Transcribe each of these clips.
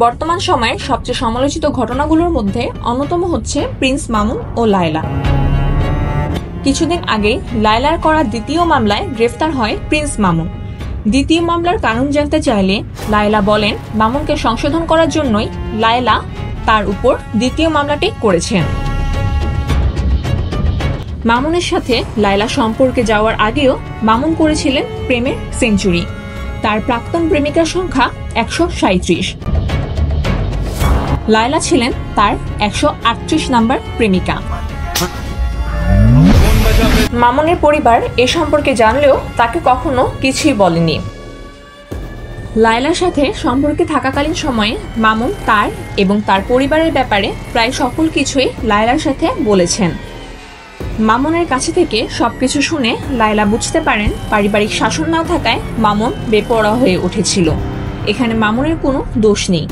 বর্তমান সময়ের সবচেয়ে সমালোচিত ঘটনাগুলোর মধ্যে অন্যতম হচ্ছে প্রিন্স মামুন ও লায়লা। কিছুদিন আগেই লায়লার করা দ্বিতীয় মামলায় গ্রেফতার হয় প্রিন্স মামুন। দ্বিতীয় মামলার কারণ জানতে চাইলে লায়লা বলেন, মামুনকে সংশোধন করার জন্যই লায়লা তার উপর দ্বিতীয় মামলাটি করেছেন। মামুনের সাথে লায়লা সম্পর্কে যাওয়ার আগেও মামুন করেছিলেন প্রেমের সেঞ্চুরি। তার প্রাক্তন প্রেমিকার সংখ্যা 137। লায়লা ছিলেন তার 138 নাম্বার প্রেমিকা। মামুনের পরিবার এ সম্পর্কে জানলেও তাকে কখনো কিছুই বলেনি। লায়লার সাথে সম্পর্কে থাকাকালীন সময়ে মামুন তার এবং তার পরিবারের ব্যাপারে প্রায় সকল কিছুই লায়লার সাথে বলেছেন। মামুনের কাছে থেকে সবকিছু শুনে লায়লা বুঝতে পারেন পারিবারিক শাসন না থাকায় মামুন বেপরোয়া হয়ে উঠেছিল। এখানে মামুনের কোনো দোষ নেই,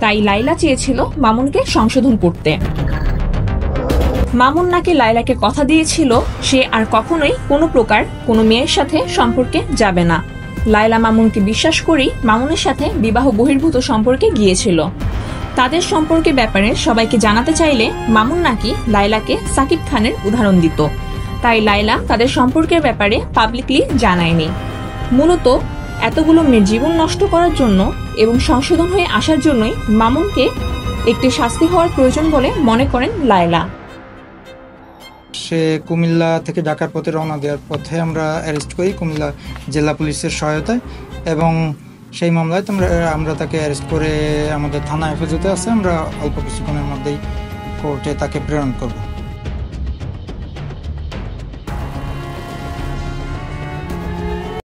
তাই লায়লা চেয়েছিল মামুনকে সংশোধন করতে। মামুন নাকি লায়লাকে কথা দিয়েছিল সে আর কখনোই কোনো প্রকার কোনো মেয়ের সাথে সম্পর্কে যাবে না। লায়লা মামুনকে বিশ্বাস করেই মামুনের সাথে বিবাহ বহির্ভূত সম্পর্কে গিয়েছিল। তাদের সম্পর্কের ব্যাপারে সবাইকে জানাতে চাইলে মামুন নাকি লায়লাকে সাকিব খানের উদাহরণ দিত, তাই লায়লা তাদের সম্পর্কের ব্যাপারে পাবলিকলি জানায়নি। মূলত এতগুলো মেয়ের জীবন নষ্ট করার জন্য এবং সংশোধন হয়ে আসার জন্যই মামুনকে একটি শাস্তি হওয়ার প্রয়োজন বলে মনে করেন লায়লা। সে কুমিল্লা থেকে ঢাকার পথে রওনা দেওয়ার পথে আমরা অ্যারেস্ট করি কুমিল্লা জেলা পুলিশের সহায়তায়, এবং সেই মামলায় আমরা তাকে অ্যারেস্ট করে আমাদের থানা হেফাজতে আছে। আমরা অল্প কিছুক্ষণের মধ্যেই কোর্টে তাকে প্রেরণ করব।